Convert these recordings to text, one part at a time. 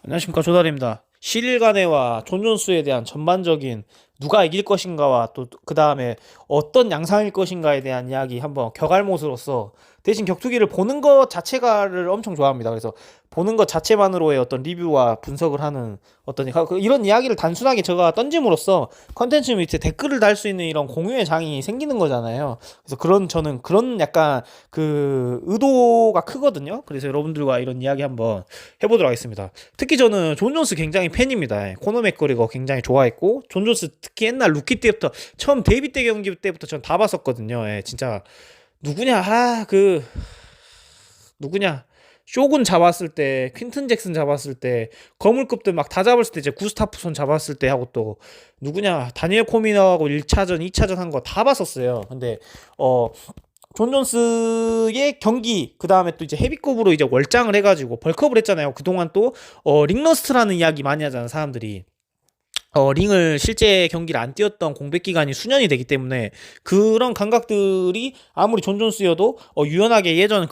안녕하십니까, 조달입니다. 시릴가네와 존 존스에 대한 전반적인 누가 이길 것인가와 또 그 다음에 어떤 양상일 것인가에 대한 이야기 한번 격알못으로서 대신 격투기를 보는 것 자체가를 엄청 좋아합니다. 그래서 보는 것 자체만으로의 어떤 리뷰와 분석을 하는 이런 이야기를 단순하게 제가 던짐으로써 컨텐츠 밑에 댓글을 달 수 있는 이런 공유의 장이 생기는 거잖아요. 그래서 저는 그런 약간 그 의도가 크거든요. 그래서 여러분들과 이런 이야기 한번 해보도록 하겠습니다. 특히 저는 존 존스 굉장히 팬입니다. 코너 맥거리거 굉장히 좋아했고, 존 존스 특히 옛날 루키 때부터 처음 데뷔 때 경기 때부터 전 다 봤었거든요. 진짜 누구냐 누구냐 쇼군 잡았을 때, 퀸튼 잭슨 잡았을 때, 거물급들 막 다 잡았을 때, 이제 구스타프손 잡았을 때 하고 또 누구냐 다니엘 코미너하고 1차전 2차전 한 거 다 봤었어요. 근데 존 존스의 경기, 그 다음에 또 이제 헤비급으로 이제 월장을 해가지고 벌크업을 했잖아요. 그동안 또 링러스트라는 이야기 많이 하잖아 사람들이. 링을 실제 경기를 안 뛰었던 공백 기간이 수년이 되기 때문에 그런 감각들이 아무리 존 존스여도 유연하게 예전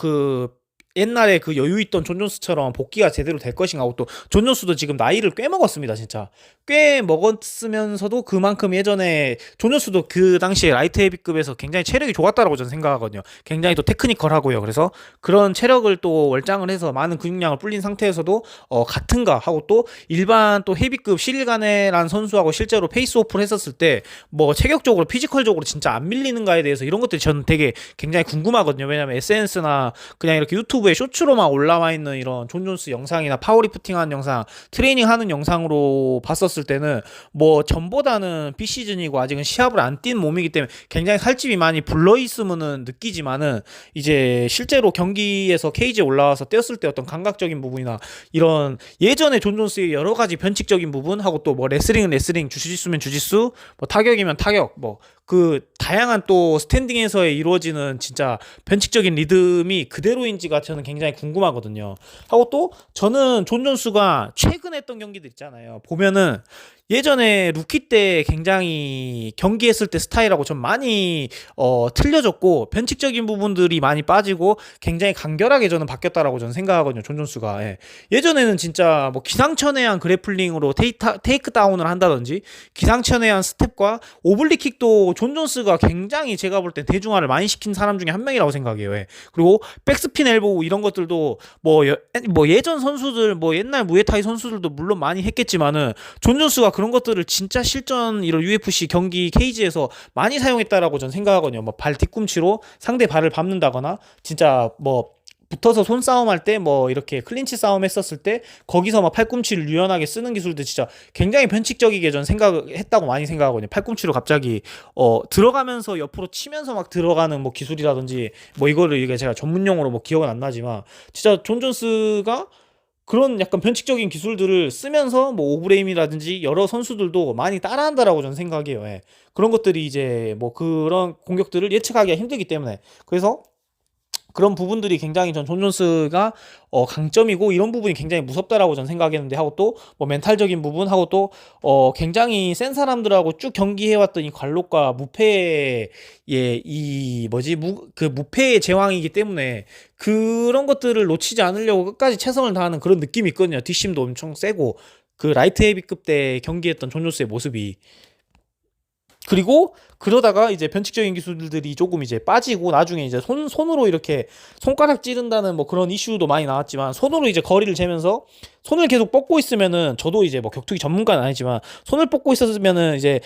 옛날에 그 여유 있던 존 존스처럼 복귀가 제대로 될 것인가 하고, 또 존 존스도 지금 나이를 꽤 먹었습니다. 진짜 꽤 먹었으면서도 그만큼 예전에 존 존스도 그 당시에 라이트 헤비급에서 굉장히 체력이 좋았다라고 저는 생각하거든요. 굉장히 또 테크니컬하고요. 그래서 그런 체력을 또 월장을 해서 많은 근육량을 불린 상태에서도 같은가 하고, 또 일반 또 헤비급 시릴가네라는 선수하고 실제로 페이스오프를 했었을 때 뭐 체격적으로 피지컬적으로 진짜 안 밀리는가에 대해서 이런 것들이 저는 되게 굉장히 궁금하거든요. 왜냐면 SNS나 그냥 이렇게 유튜브에 쇼츠로만 올라와 있는 이런 존 존스 영상이나 파워리프팅하는 영상, 트레이닝하는 영상으로 봤었을 때는 뭐 전보다는 비시즌이고 아직은 시합을 안 뛴 몸이기 때문에 굉장히 살집이 많이 불러있으면은 느끼지만은, 이제 실제로 경기에서 케이지에 올라와서 뛰었을 때 어떤 감각적인 부분이나 이런 예전에 존 존스의 여러 가지 변칙적인 부분 하고, 또 뭐 레슬링은 레슬링, 주짓수면 주짓수, 뭐 타격이면 타격, 뭐 그 다양한 또 스탠딩에서의 이루어지는 진짜 변칙적인 리듬이 그대로인지가 저는 굉장히 궁금하거든요. 하고, 또 저는 존 존스가 최근 했던 경기들 있잖아요. 보면은 예전에 루키 때 굉장히 경기했을 때 스타일하고 좀 많이 틀려졌고, 변칙적인 부분들이 많이 빠지고 굉장히 간결하게 저는 바뀌었다라고 저는 생각하거든요. 존 존스가. 예전에는 진짜 뭐 기상천외한 그래플링으로 테이크 다운을 한다든지, 기상천외한 스텝과 오블리킥도 존 존스가 굉장히 제가 볼 때 대중화를 많이 시킨 사람 중에 한 명이라고 생각해요. 그리고 백스핀 엘보우 이런 것들도 뭐 예전 선수들, 뭐 옛날 무에타이 선수들도 물론 많이 했겠지만은 존 존스가 그런 것들을 진짜 실전 이런 UFC 경기 케이지에서 많이 사용했다라고 저는 생각하거든요. 뭐 발 뒤꿈치로 상대 발을 밟는다거나, 진짜 뭐 붙어서 손싸움 할 때 뭐 이렇게 클린치 싸움 했었을 때 거기서 막 팔꿈치를 유연하게 쓰는 기술도 진짜 굉장히 변칙적이게 전 생각했다고 많이 생각하거든요. 팔꿈치로 갑자기 들어가면서 옆으로 치면서 막 들어가는 뭐 기술이라든지, 뭐 이거를 이게 제가 전문용어로 뭐 기억은 안 나지만, 진짜 존 존스가 그런 약간 변칙적인 기술들을 쓰면서 뭐 오브레임이라든지 여러 선수들도 많이 따라한다라고 저는 생각해요. 그런 것들이 이제 뭐 그런 공격들을 예측하기가 힘들기 때문에, 그래서 그런 부분들이 굉장히 존 존스가 강점이고, 이런 부분이 굉장히 무섭다라고 저는 생각했는데, 하고 또 뭐 멘탈적인 부분 하고, 또 굉장히 센 사람들하고 쭉 경기해왔던 이 관록과 무패의 그 무패의 제왕이기 때문에 그런 것들을 놓치지 않으려고 끝까지 최선을 다하는 그런 느낌이 있거든요. 뒷심도 엄청 세고, 그 라이트 헤비급 때 경기했던 존 존스의 모습이. 그리고 그러다가 이제 변칙적인 기술들이 조금 이제 빠지고, 나중에 이제 손으로 이렇게 손가락 찌른다는 뭐 그런 이슈도 많이 나왔지만, 손으로 이제 거리를 재면서 손을 계속 뻗고 있으면은, 저도 이제 뭐 격투기 전문가는 아니지만 손을 뻗고 있었으면은 이제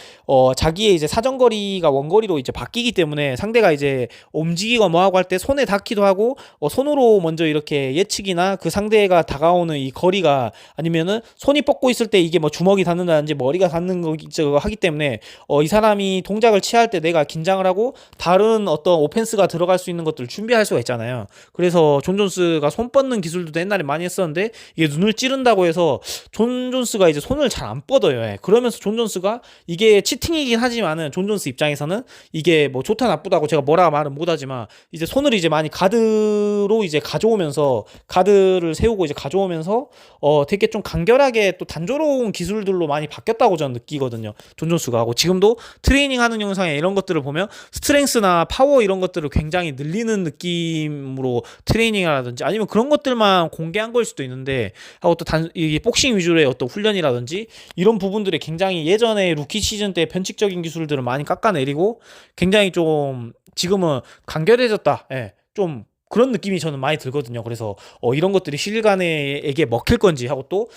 자기의 이제 사정거리가 원거리로 이제 바뀌기 때문에, 상대가 이제 움직이고 뭐 하고 할 때 손에 닿기도 하고, 손으로 먼저 이렇게 예측이나 그 상대가 다가오는 이 거리가, 아니면은 손이 뻗고 있을 때 이게 뭐 주먹이 닿는다든지 머리가 닿는 거 하기 때문에 이 사람이 동작을 취할 때 내가 긴장을 하고 다른 어떤 오펜스가 들어갈 수 있는 것들을 준비할 수가 있잖아요. 그래서 존 존스가 손 뻗는 기술도 옛날에 많이 했었는데, 이게 눈을 찌른다고 해서 존 존스가 이제 손을 잘 안 뻗어요. 그러면서 존 존스가, 이게 치팅이긴 하지만은 존 존스 입장에서는 이게 뭐 좋다 나쁘다고 제가 뭐라 말은 못하지만, 이제 손을 이제 많이 가드로 이제 가져오면서, 가드를 세우고 이제 가져오면서 되게 좀 간결하게 또 단조로운 기술들로 많이 바뀌었다고 저는 느끼거든요. 존 존스가. 하고 지금도 트레이닝 하는 영상에 이런 것들을 보면 스트렝스나 파워 이런 것들을 굉장히 늘리는 느낌으로 트레이닝이라든지, 아니면 그런 것들만 공개한 걸 수도 있는데, 하고 또 이 복싱 위주로의 어떤 훈련이라든지 이런 부분들에 굉장히 예전에 루키 시즌 때 변칙적인 기술들을 많이 깎아내리고 굉장히 좀 지금은 간결해졌다. 예. 좀 그런 느낌이 저는 많이 들거든요. 그래서 이런 것들이 시일간에게 먹힐 건지 하고 또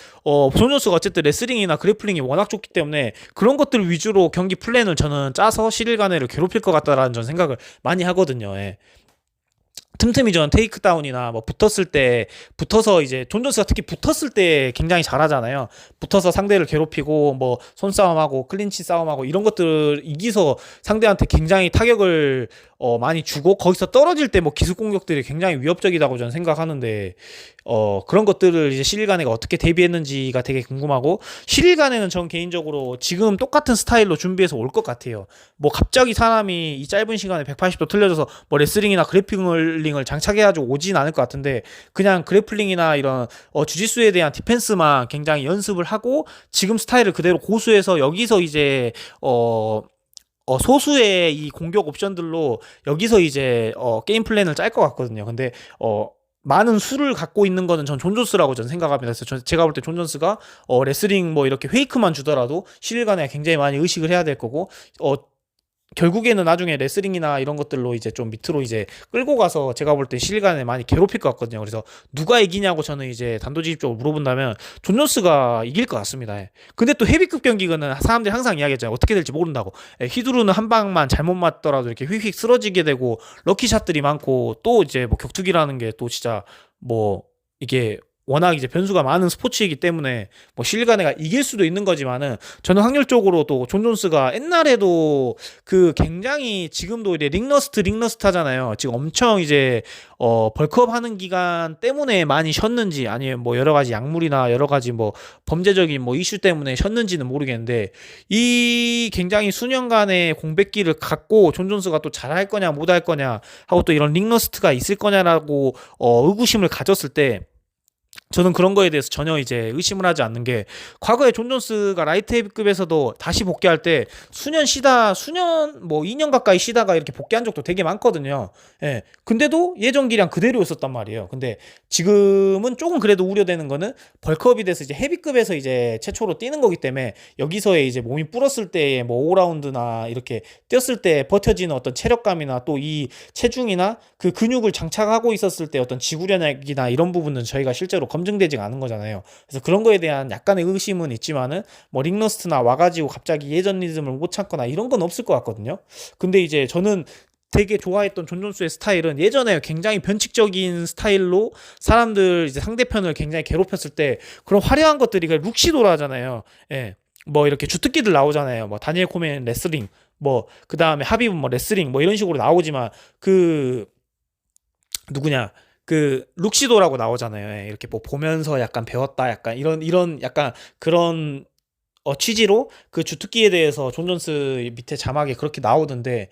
존 존스가 어쨌든 레슬링이나 그래플링이 워낙 좋기 때문에 그런 것들 위주로 경기 플랜을 저는 짜서 시일간에를 괴롭힐 것 같다라는 전 생각을 많이 하거든요. 예. 틈틈이 전 테이크다운이나 뭐 붙었을 때 붙어서 이제 존 존스가 특히 붙었을 때 굉장히 잘하잖아요. 붙어서 상대를 괴롭히고 뭐 손싸움하고 클린치 싸움하고 이런 것들 이기서 상대한테 굉장히 타격을 많이 주고 거기서 떨어질 때 뭐 기술 공격들이 굉장히 위협적이라고 저는 생각하는데 그런 것들을 이제 시일간에가 어떻게 대비했는지가 되게 궁금하고 시일간에는 전 개인적으로 지금 똑같은 스타일로 준비해서 올 것 같아요. 뭐 갑자기 사람이 이 짧은 시간에 180도 틀려져서 뭐 레슬링이나 그래플링을 장착해가지고 오진 않을 것 같은데 그냥 그래플링이나 이런 주짓수에 대한 디펜스만 굉장히 연습을 하고 지금 스타일을 그대로 고수해서 여기서 이제 소수의 이 공격 옵션들로 여기서 이제 게임 플랜을 짤 것 같거든요. 근데 많은 수를 갖고 있는 거는 전 존 존스라고 저는 생각합니다. 그래서 제가 볼 때 존 존스가 레슬링 뭐 이렇게 페이크만 주더라도 시일간에 굉장히 많이 의식을 해야 될 거고 결국에는 나중에 레슬링이나 이런 것들로 이제 좀 밑으로 이제 끌고 가서 제가 볼 때 시일간에 많이 괴롭힐 것 같거든요. 그래서 누가 이기냐고 저는 이제 단도직입적으로 물어본다면 존 존스가 이길 것 같습니다. 예. 근데 또 헤비급 경기는 사람들이 항상 이야기했잖아요. 어떻게 될지 모른다고. 예, 휘두르는 한 방만 잘못 맞더라도 이렇게 휙휙 쓰러지게 되고 럭키샷들이 많고 또 이제 뭐 격투기라는 게 또 진짜 뭐 이게 워낙 이제 변수가 많은 스포츠이기 때문에 뭐 시일간에가 이길 수도 있는 거지만은 저는 확률적으로 또 존 존스가 옛날에도 그 굉장히 지금도 이제 링러스트 하잖아요. 지금 엄청 이제 벌크업 하는 기간 때문에 많이 쉬었는지 아니면 뭐 여러 가지 약물이나 여러 가지 뭐 범죄적인 뭐 이슈 때문에 쉬었는지는 모르겠는데 이 굉장히 수년간의 공백기를 갖고 존 존스가 또 잘할 거냐 못할 거냐 하고 또 이런 링러스트가 있을 거냐라고 의구심을 가졌을 때 저는 그런 거에 대해서 전혀 이제 의심을 하지 않는 게 과거에 존 존스가 라이트 헤비급에서도 다시 복귀할 때 수년 뭐 2년 가까이 쉬다가 이렇게 복귀한 적도 되게 많거든요. 예. 근데도 예전 기량 그대로였었단 말이에요. 근데 지금은 조금 그래도 우려되는 거는 벌크업이 돼서 이제 헤비급에서 이제 최초로 뛰는 거기 때문에 여기서의 이제 몸이 불었을 때의 뭐 5라운드나 이렇게 뛰었을 때 버텨지는 어떤 체력감이나 또 이 체중이나 그 근육을 장착하고 있었을 때 어떤 지구력이나 이런 부분은 저희가 실제로 검증되지 않은 거잖아요. 그래서 그런 거에 대한 약간의 의심은 있지만은 뭐 링러스트나 와가지고 갑자기 예전 리듬을 못 찾거나 이런 건 없을 것 같거든요. 근데 이제 저는 되게 좋아했던 존 존스의 스타일은 예전에 굉장히 변칙적인 스타일로 사람들 이제 상대편을 굉장히 괴롭혔을 때 그런 화려한 것들이 룩시도라 하잖아요. 예. 뭐 이렇게 주특기들 나오잖아요. 뭐 다니엘 코멘 레슬링, 뭐 그 다음에 하비브 뭐 레슬링 뭐 이런 식으로 나오지만 그 누구냐 그 룩시도라고 나오잖아요. 예, 이렇게 뭐 보면서 약간 배웠다 약간 이런 약간 그런 취지로 그 주특기에 대해서 존 존스 밑에 자막에 그렇게 나오던데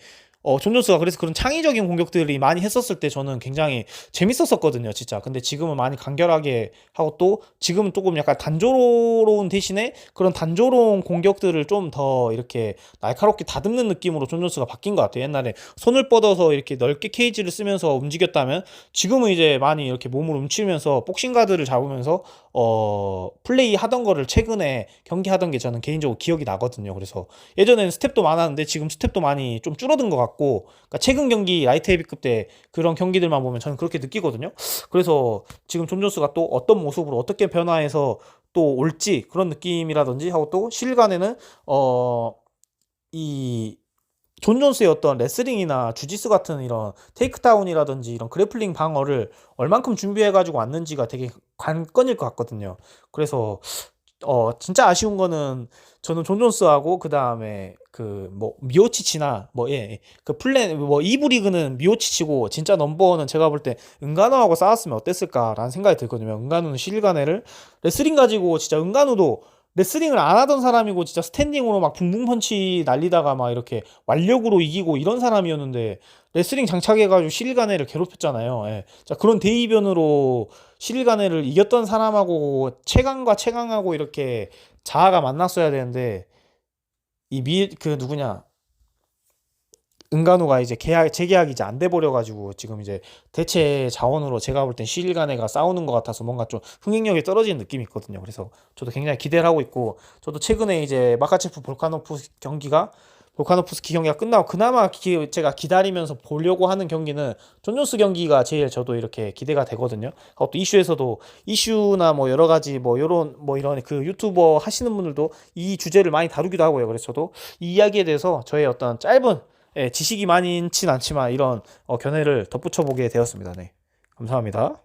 존 존스가 그래서 그런 창의적인 공격들이 많이 했었을 때 저는 굉장히 재밌었었거든요, 진짜. 근데 지금은 많이 간결하게 하고 또 지금은 조금 약간 단조로운 대신에 그런 단조로운 공격들을 좀 더 이렇게 날카롭게 다듬는 느낌으로 존 존스가 바뀐 것 같아요. 옛날에 손을 뻗어서 이렇게 넓게 케이지를 쓰면서 움직였다면 지금은 이제 많이 이렇게 몸을 움츠면서 복싱 가드를 잡으면서 플레이 하던 거를 최근에 경기하던 게 저는 개인적으로 기억이 나거든요. 그래서 예전에는 스텝도 많았는데 지금 스텝도 많이 좀 줄어든 것 같고 그러니까 최근 경기 라이트 헤비급 때 그런 경기들만 보면 저는 그렇게 느끼거든요. 그래서 지금 존 존스가 또 어떤 모습으로 어떻게 변화해서 또 올지 그런 느낌이라든지 하고 또 실간에는 이 존 존스의 어떤 레슬링이나 주짓수 같은 이런 테이크다운이라든지 이런 그래플링 방어를 얼만큼 준비해가지고 왔는지가 되게 관건일 것 같거든요. 그래서 진짜 아쉬운 거는 저는 존 존스하고 그 다음에 그 뭐 미오치치나 그 플랜 뭐 이브 리그는 미오치치고 진짜 넘버원은 제가 볼 때 은간호하고 싸웠으면 어땠을까라는 생각이 들거든요. 은간호는 실간회를 레슬링 가지고 진짜 은간호도 레슬링을 안 하던 사람이고 진짜 스탠딩으로 막 붕붕 펀치 날리다가 막 이렇게 완력으로 이기고 이런 사람이었는데 레슬링 장착해가지고 실간회를 괴롭혔잖아요. 예. 자, 그런 대이변으로 실간회를 이겼던 사람하고 최강과 최강하고 이렇게 자아가 만났어야 되는데 그 누구냐 은간우가 이제 재계약이 이제 안 돼 버려 가지고 지금 이제 대체 자원으로 제가 볼 땐 시일간에가 싸우는 것 같아서 뭔가 좀 흥행력이 떨어지는 느낌이 있거든요. 그래서 저도 굉장히 기대를 하고 있고, 저도 최근에 이제 마카체프 볼카노프스키 경기가 끝나고 그나마 제가 기다리면서 보려고 하는 경기는 존 존스 경기가 제일 저도 이렇게 기대가 되거든요. 또 이슈에서도 이슈나 뭐 여러 가지 뭐 요런 뭐 이런 그 유튜버 하시는 분들도 이 주제를 많이 다루기도 하고요. 그래서 저도 이 이야기에 대해서 저의 어떤 짧은 지식이 많진 않지만 이런 견해를 덧붙여 보게 되었습니다. 네. 감사합니다.